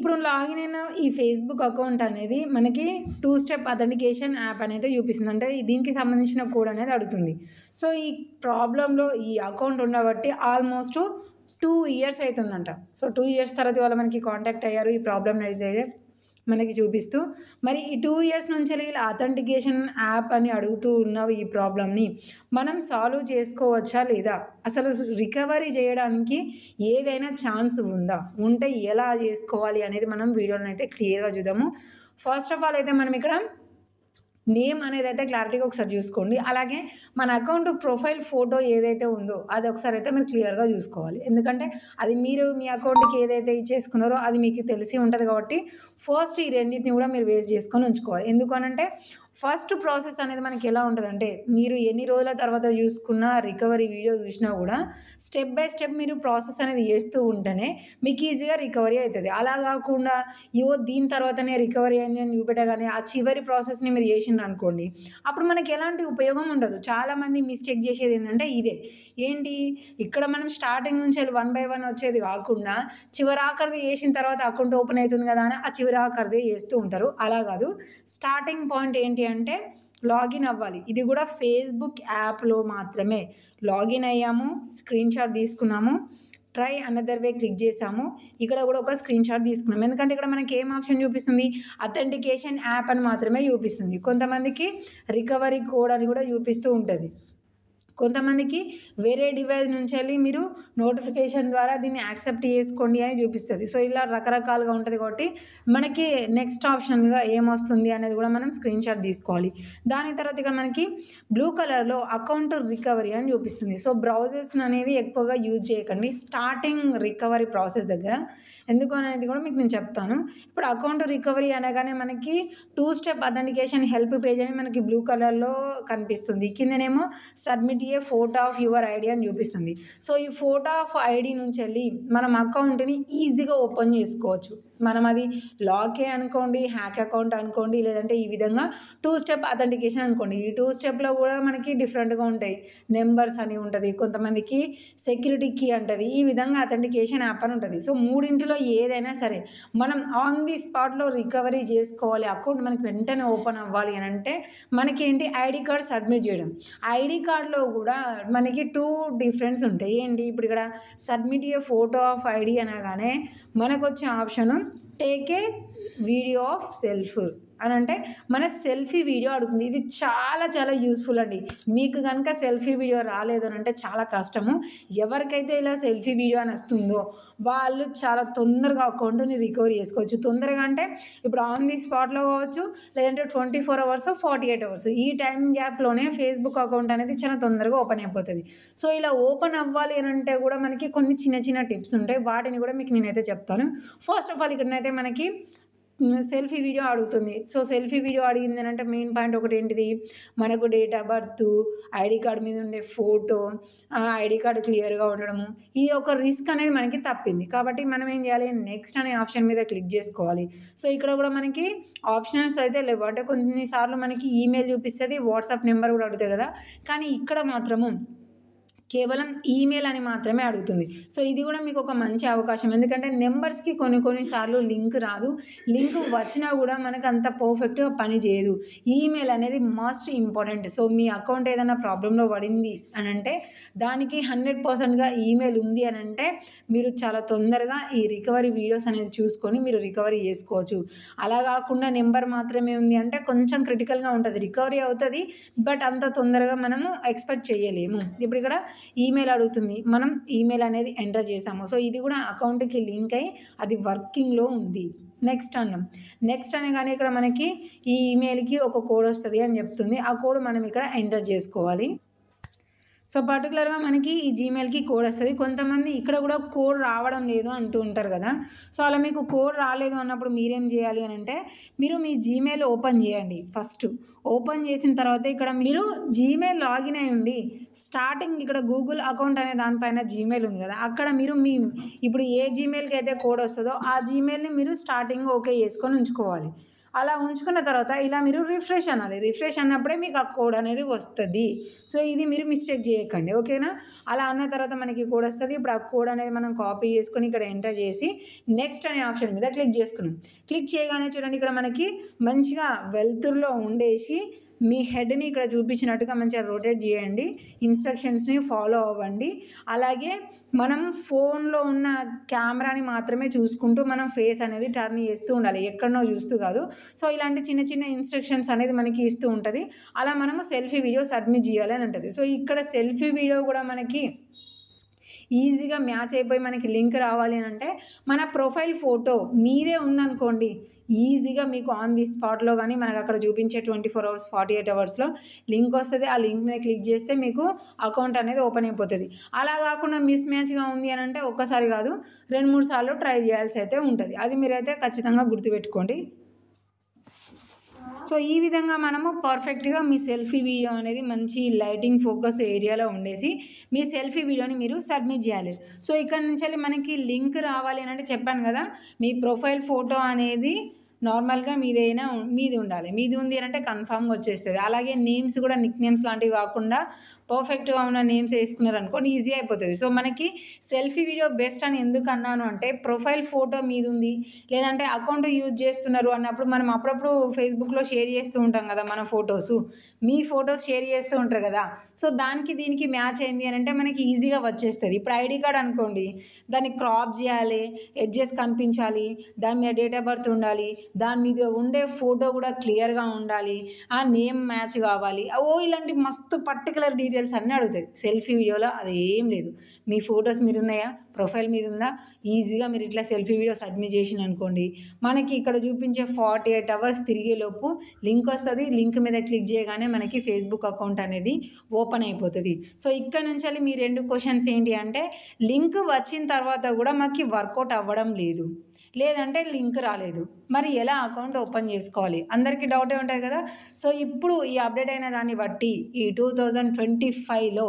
ఇప్పుడు లాగిన్ అయిన ఈ ఫేస్బుక్ అకౌంట్ అనేది మనకి 2 స్టెప్ అథెంటికేషన్ యాప్ అనేది చూపిస్తుంది. అంటే దీనికి సంబంధించిన కోడ్ అనేది అడుగుతుంది. సో ఈ ప్రాబ్లంలో ఈ అకౌంట్ ఉండబట్టి ఆల్మోస్ట్ 2 ఇయర్స్ అవుతుందంట. సో 2 ఇయర్స్ తర్వాత వాళ్ళు మనకి కాంటాక్ట్ అయ్యారు ఈ ప్రాబ్లమ్ అయితే మనకి చూపిస్తూ. మరి ఈ 2 ఇయర్స్ నుంచి ఇలా అథెంటికేషన్ యాప్ అని అడుగుతూ ఉన్న ఈ ప్రాబ్లమ్ని మనం సాల్వ్ చేసుకోవచ్చా లేదా, అసలు రికవరీ చేయడానికి ఏదైనా ఛాన్స్ ఉందా, ఉంటే ఎలా చేసుకోవాలి అనేది మనం వీడియోలో అయితే క్లియర్గా చూద్దాము. ఫస్ట్ ఆఫ్ ఆల్ అయితే మనం ఇక్కడ నేమ్ అనేది అయితే క్లారిటీగా ఒకసారి చూసుకోండి. అలాగే మన అకౌంట్ ప్రొఫైల్ ఫోటో ఏదైతే ఉందో అది ఒకసారి అయితే మీరు క్లియర్గా చూసుకోవాలి. ఎందుకంటే అది మీరు మీ అకౌంట్కి ఏదైతే ఇచ్చేసుకున్నారో అది మీకు తెలిసి ఉంటుంది కాబట్టి ఫస్ట్ ఈ రెండింటిని కూడా మీరు వేస్ట్ చేసుకొని ఉంచుకోవాలి. ఎందుకనంటే ఫస్ట్ ప్రాసెస్ అనేది మనకి ఎలా ఉంటుందంటే, మీరు ఎన్ని రోజుల తర్వాత చూసుకున్న రికవరీ వీడియో చూసినా కూడా స్టెప్ బై స్టెప్ మీరు ప్రాసెస్ అనేది చేస్తూ ఉంటేనే మీకు ఈజీగా రికవరీ అవుతుంది. అలా కాకుండా దీని తర్వాతనే రికవరీ అయింది అని చూపెట్టగానే ఆ చివరి ప్రాసెస్ని మీరు చేసిండ్రు అనుకోండి, అప్పుడు మనకి ఎలాంటి ఉపయోగం ఉండదు. చాలామంది మిస్టేక్ చేసేది ఏంటంటే ఇదే, ఏంటి ఇక్కడ మనం స్టార్టింగ్ నుంచి 1 by 1 వచ్చేది కాకుండా చివరి ఆఖరిది చేసిన తర్వాత అకౌంట్ ఓపెన్ అవుతుంది కదా అని ఆ చివరి ఆఖరిది చేస్తూ ఉంటారు. అలా కాదు, స్టార్టింగ్ పాయింట్ ఏంటి అంటే లాగిన్ అవ్వాలి. ఇది కూడా ఫేస్బుక్ యాప్లో మాత్రమే. లాగిన్ అయ్యాము, స్క్రీన్ షాట్ తీసుకున్నాము, ట్రై అనదర్ వే క్లిక్ చేసాము, ఇక్కడ కూడా ఒక స్క్రీన్ షాట్ తీసుకున్నాము. ఎందుకంటే ఇక్కడ మనకి ఏం ఆప్షన్ చూపిస్తుంది, అథెంటికేషన్ యాప్ అని మాత్రమే చూపిస్తుంది. కొంతమందికి రికవరీ కోడ్ అని కూడా చూపిస్తూ ఉంటుంది. కొంతమందికి వేరే డివైస్ నుంచి వెళ్ళి మీరు నోటిఫికేషన్ ద్వారా దీన్ని యాక్సెప్ట్ చేసుకోండి అని చూపిస్తుంది. సో ఇలా రకరకాలుగా ఉంటుంది కాబట్టి మనకి నెక్స్ట్ ఆప్షన్గా ఏమొస్తుంది అనేది కూడా మనం స్క్రీన్ షాట్ తీసుకోవాలి. దాని తర్వాత ఇక్కడ మనకి బ్లూ కలర్లో అకౌంట్ రికవరీ అని చూపిస్తుంది. సో బ్రౌజర్స్ అనేది ఎక్కువగా యూజ్ చేయకండి స్టార్టింగ్ రికవరీ ప్రాసెస్ దగ్గర. ఎందుకు అనేది కూడా మీకు నేను చెప్తాను. ఇప్పుడు అకౌంట్ రికవరీ అనగానే మనకి 2 స్టెప్ అథెంటికేషన్ హెల్ప్ పేజ్ అని మనకి బ్లూ కలర్లో కనిపిస్తుంది. కిందనేమో submit a photo of your ID అని చూపిస్తుంది. సో ఈ ఫోటో ఆఫ్ ఐడి నుంచి వెళ్ళి మనం అకౌంట్ని ఈజీగా ఓపెన్ చేసుకోవచ్చు. మనం అది లాకే అనుకోండి, హ్యాక్ అకౌంట్ అనుకోండి, లేదంటే ఈ విధంగా 2 స్టెప్ అథెంటికేషన్ అనుకోండి. ఈ 2 స్టెప్లో కూడా మనకి డిఫరెంట్గా ఉంటాయి. నెంబర్స్ అని ఉంటుంది, కొంతమందికి సెక్యూరిటీ కీ అంటుంది, ఈ విధంగా అథెంటికేషన్ యాప్ అని ఉంటుంది. సో మూడింటిలో ఏదైనా సరే మనం ఆన్ ది స్పాట్లో రికవరీ చేసుకోవాలి, అకౌంట్ మనకి వెంటనే ఓపెన్ అవ్వాలి అని అంటే మనకేంటి ఐడి కార్డ్ సబ్మిట్ చేయడం. ఐడి కార్డ్లో కూడా మనకి 2 డిఫరెన్స్ ఉంటాయి. ఏంటి, ఇప్పుడు ఇక్కడ submit a photo of ID అనగానే మనకు వచ్చే option take a video of self అని అంటే మన సెల్ఫీ వీడియో అడుగుతుంది. ఇది చాలా చాలా యూస్ఫుల్ అండి. మీకు కనుక సెల్ఫీ వీడియో రాలేదు అని అంటే చాలా కష్టము. ఎవరికైతే ఇలా సెల్ఫీ వీడియో అని వస్తుందో వాళ్ళు చాలా తొందరగా అకౌంట్ని రికవరీ చేసుకోవచ్చు. తొందరగా అంటే ఇప్పుడు ఆన్ ది స్పాట్లో కావచ్చు, లేదంటే 24 hours 48 hours ఈ టైం గ్యాప్లోనే ఫేస్బుక్ అకౌంట్ అనేది చాలా తొందరగా ఓపెన్ అయిపోతుంది. సో ఇలా ఓపెన్ అవ్వాలి అని అంటే కూడా మనకి కొన్ని చిన్న చిన్న టిప్స్ ఉంటాయి. వాటిని కూడా మీకు నేనైతే చెప్తాను. ఫస్ట్ ఆఫ్ ఆల్ ఇక్కడనైతే మనకి సెల్ఫీ వీడియో అడుగుతుంది. సో సెల్ఫీ వీడియో అడిగింది అంటే మెయిన్ పాయింట్ ఒకటి ఏంటిది, మనకు date of birth, ID card మీద ఉండే ఫోటో, ఐడి కార్డు క్లియర్గా ఉండడము, ఈ ఒక రిస్క్ అనేది మనకి తప్పింది. కాబట్టి మనం ఏం చేయాలి, నెక్స్ట్ అనే ఆప్షన్ మీద క్లిక్ చేసుకోవాలి. సో ఇక్కడ కూడా మనకి ఆప్షన్స్ అయితే లేవు. అంటే కొన్నిసార్లు మనకి ఈమెయిల్ చూపిస్తుంది, వాట్సాప్ నెంబర్ కూడా అడుగుతాయి కదా, కానీ ఇక్కడ మాత్రము కేవలం ఈమెయిల్ అని మాత్రమే అడుగుతుంది. సో ఇది కూడా మీకు ఒక మంచి అవకాశం. ఎందుకంటే నెంబర్స్కి కొన్నిసార్లు లింక్ రాదు, లింక్ వచ్చినా కూడా మనకు అంత పర్ఫెక్ట్గా పని చేయదు. ఈమెయిల్ అనేది మస్ట్ ఇంపార్టెంట్. సో మీ అకౌంట్ ఏదైనా ప్రాబ్లంలో పడింది అని అంటే దానికి 100%గా ఈమెయిల్ ఉంది అని అంటే మీరు చాలా తొందరగా ఈ రికవరీ వీడియోస్ అనేది చూసుకొని మీరు రికవరీ చేసుకోవచ్చు. అలా కాకుండా నెంబర్ మాత్రమే ఉంది అంటే కొంచెం క్రిటికల్గా ఉంటుంది. రికవరీ అవుతుంది బట్ అంత తొందరగా మనము ఎక్స్పెక్ట్ చేయలేము. ఇప్పుడు ఇక్కడ ఈమెయిల్ అడుగుతుంది, మనం ఈమెయిల్ అనేది ఎంటర్ చేసాము. సో ఇది కూడా అకౌంట్కి లింక్ అయ్యి అది వర్కింగ్లో ఉంది. నెక్స్ట్ అన్నాం. నెక్స్ట్ అనగానే ఇక్కడ మనకి ఈ ఈమెయిల్కి ఒక కోడ్ వస్తుంది అని చెప్తుంది. ఆ కోడ్ మనం ఇక్కడ ఎంటర్ చేసుకోవాలి. సో పర్టికులర్గా మనకి ఈ జీమెయిల్కి కోడ్ వస్తుంది. కొంతమంది ఇక్కడ కూడా కోడ్ రావడం లేదు అంటూ ఉంటారు కదా. సో అలా మీకు కోడ్ రాలేదు అన్నప్పుడు మీరేం చేయాలి అని అంటే మీరు మీ జీమెయిల్ ఓపెన్ చేయండి. ఫస్ట్ ఓపెన్ చేసిన తర్వాత ఇక్కడ మీరు జీమెయిల్ లాగిన్ అయి ఉండి స్టార్టింగ్ ఇక్కడ గూగుల్ అకౌంట్ అనే దానిపైన జీమెయిల్ ఉంది కదా, అక్కడ మీరు మీ ఇప్పుడు ఏ జీమెయిల్కి అయితే కోడ్ వస్తుందో ఆ జీమెయిల్ని మీరు స్టార్టింగ్ ఓకే చేసుకొని ఉంచుకోవాలి. అలా ఉంచుకున్న తర్వాత ఇలా మీరు రిఫ్రెష్ అనాలి. రిఫ్రెష్ అన్నప్పుడే మీకు ఆ కోడ్ అనేది వస్తుంది. సో ఇది మీరు మిస్టేక్ చేయకండి, ఓకేనా? అలా అన్న తర్వాత మనకి కోడ్ వస్తుంది. ఇప్పుడు ఆ కోడ్ అనేది మనం కాపీ చేసుకొని ఇక్కడ ఎంటర్ చేసి నెక్స్ట్ అనే ఆప్షన్ మీద క్లిక్ చేసుకున్నాం. క్లిక్ చేయగానే చూడండి ఇక్కడ మనకి మంచిగా వెలుతురులో ఉండేసి మీ హెడ్ని ఇక్కడ చూపించినట్టుగా మంచిగా రొటేట్ చేయండి, ఇన్స్ట్రక్షన్స్ని ఫాలో అవ్వండి. అలాగే మనం ఫోన్లో ఉన్న కెమెరాని మాత్రమే చూసుకుంటూ మనం ఫేస్ అనేది టర్న్ చేస్తూ ఉండాలి, ఎక్కడనో చూస్తూ కాదు. సో ఇలాంటి చిన్న చిన్న ఇన్స్ట్రక్షన్స్ అనేది మనకి ఇస్తూ ఉంటుంది. అలా మనము సెల్ఫీ వీడియో సబ్మిట్ చేయాలి అని ఉంటుంది. సో ఇక్కడ సెల్ఫీ వీడియో కూడా మనకి ఈజీగా మ్యాచ్ అయిపోయి మనకి లింక్ రావాలి అని అంటే మన ప్రొఫైల్ ఫోటో మీదే ఉందనుకోండి, ఈజీగా మీకు ఆన్ ది స్పాట్లో కానీ మనకు అక్కడ చూపించే 24 hours 48 hours లింక్ వస్తుంది. ఆ లింక్ మీద క్లిక్ చేస్తే మీకు అకౌంట్ అనేది ఓపెన్ అయిపోతుంది. అలా కాకుండా మిస్ మ్యాచ్గా ఉంది అని అంటే ఒక్కసారి కాదు 2-3 సార్లు ట్రై చేయాల్సి అయితే ఉంటుంది. అది మీరైతే ఖచ్చితంగా గుర్తుపెట్టుకోండి. సో ఈ విధంగా మనము పర్ఫెక్ట్గా మీ సెల్ఫీ వీడియో అనేది మంచి లైటింగ్ ఫోకస్ ఏరియాలో ఉండేసి మీ సెల్ఫీ వీడియోని మీరు సబ్మిట్ చేయాలి. సో ఇక్కడ నుంచి మనకి లింక్ రావాలి అని అంటే చెప్పాను కదా, మీ ప్రొఫైల్ ఫోటో అనేది నార్మల్గా మీది ఉండాలి. మీది ఉంది అని అంటే కన్ఫామ్గా వచ్చేస్తుంది. అలాగే నేమ్స్ కూడా నిక్ నేమ్స్ లాంటివి కాకుండా పర్ఫెక్ట్గా ఉన్న నేమ్స్ వేసుకున్నారు అనుకోండి, ఈజీ అయిపోతుంది. సో మనకి సెల్ఫీ వీడియో బెస్ట్ అని ఎందుకు అన్నాను అంటే ప్రొఫైల్ ఫోటో మీది ఉంది లేదంటే అకౌంట్ యూజ్ చేస్తున్నారు అన్నప్పుడు మనం అప్పుడప్పుడు ఫేస్బుక్లో షేర్ చేస్తూ ఉంటాం కదా మన ఫొటోస్, మీ ఫొటోస్ షేర్ చేస్తూ ఉంటారు కదా. సో దానికి దీనికి మ్యాచ్ అయింది అని అంటే మనకి ఈజీగా వచ్చేస్తుంది. ఇప్పుడు ఐడి కార్డ్ అనుకోండి, దాన్ని క్రాప్ చేయాలి, ఎడ్జెస్ కనిపించాలి, దాని మీద డేట్ ఆఫ్ బర్త్ ఉండాలి, దాని మీద ఉండే ఫోటో కూడా క్లియర్గా ఉండాలి, ఆ నేమ్ మ్యాచ్ కావాలి, ఇలాంటి మస్తు పర్టికులర్ డీటెయిల్స్ అన్నీ అడుగుతాయి. సెల్ఫీ వీడియోలో అది ఏం లేదు. మీ ఫొటోస్ మీద ఉన్నాయా, ప్రొఫైల్ మీద ఉందా, ఈజీగా మీరు ఇట్లా సెల్ఫీ వీడియో సబ్మిట్ చేసిన అనుకోండి, మనకి ఇక్కడ చూపించే 48 hours తిరిగేలోపు లింక్ వస్తుంది. లింక్ మీద క్లిక్ చేయగానే మనకి ఫేస్బుక్ అకౌంట్ అనేది ఓపెన్ అయిపోతుంది. సో ఇక్కడ నుంచి మీ 2 క్వశ్చన్స్ ఏంటి అంటే లింక్ వచ్చిన తర్వాత కూడా మాకు వర్కౌట్ అవ్వడం లేదు, లేదంటే లింక్ రాలేదు, మరి ఎలా అకౌంట్ ఓపెన్ చేసుకోవాలి, అందరికీ డౌటే ఉంటుంది కదా. సో ఇప్పుడు ఈ అప్డేట్ అయిన దాన్ని బట్టి ఈ 2025లో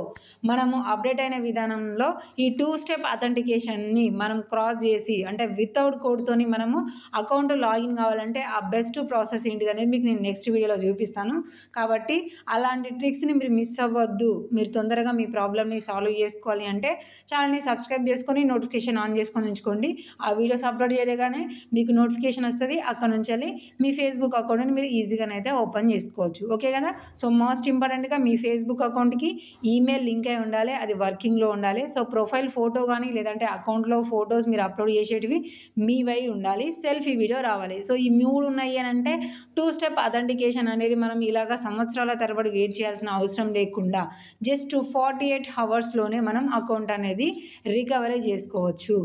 మనము అప్డేట్ అయిన విధానంలో ఈ 2-step అథెంటికేషన్ని మనం క్రాస్ చేసి అంటే వితౌట్ కోడ్తోని మనము అకౌంట్ లాగిన్ కావాలంటే ఆ బెస్ట్ ప్రాసెస్ ఏంటిది అనేది మీకు నేను నెక్స్ట్ వీడియోలో చూపిస్తాను. కాబట్టి అలాంటి ట్రిక్స్ని మీరు మిస్ అవ్వద్దు. మీరు తొందరగా మీ ప్రాబ్లమ్ని సాల్వ్ చేసుకోవాలి అంటే ఛానల్ని సబ్స్క్రైబ్ చేసుకొని నోటిఫికేషన్ ఆన్ చేసుకొని ఉంచుకోండి. ఆ వీడియోస్ అప్లోడ్ చేయగానే మీకు నోటిఫికేషన్ వస్తుంది. అక్కడ నుంచి మీ ఫేస్బుక్ అకౌంట్ని మీరు ఈజీగానైతే ఓపెన్ చేసుకోవచ్చు, ఓకే కదా. సో మోస్ట్ ఇంపార్టెంట్గా మీ ఫేస్బుక్ అకౌంట్కి ఈమెయిల్ లింక్ అయి ఉండాలి, అది వర్కింగ్లో ఉండాలి. సో ప్రొఫైల్ ఫోటో కానీ లేదంటే అకౌంట్లో ఫొటోస్ మీరు అప్లోడ్ చేసేటివి మీవై ఉండాలి, సెల్ఫీ వీడియో రావాలి. సో ఈ 3 ఉన్నాయి అని అంటే 2-step అథెంటికేషన్ అనేది మనం ఇలాగా సంవత్సరాల తరబడి వెయిట్ చేయాల్సిన అవసరం లేకుండా జస్ట్ 48 hours మనం అకౌంట్ అనేది రికవరీ చేసుకోవచ్చు.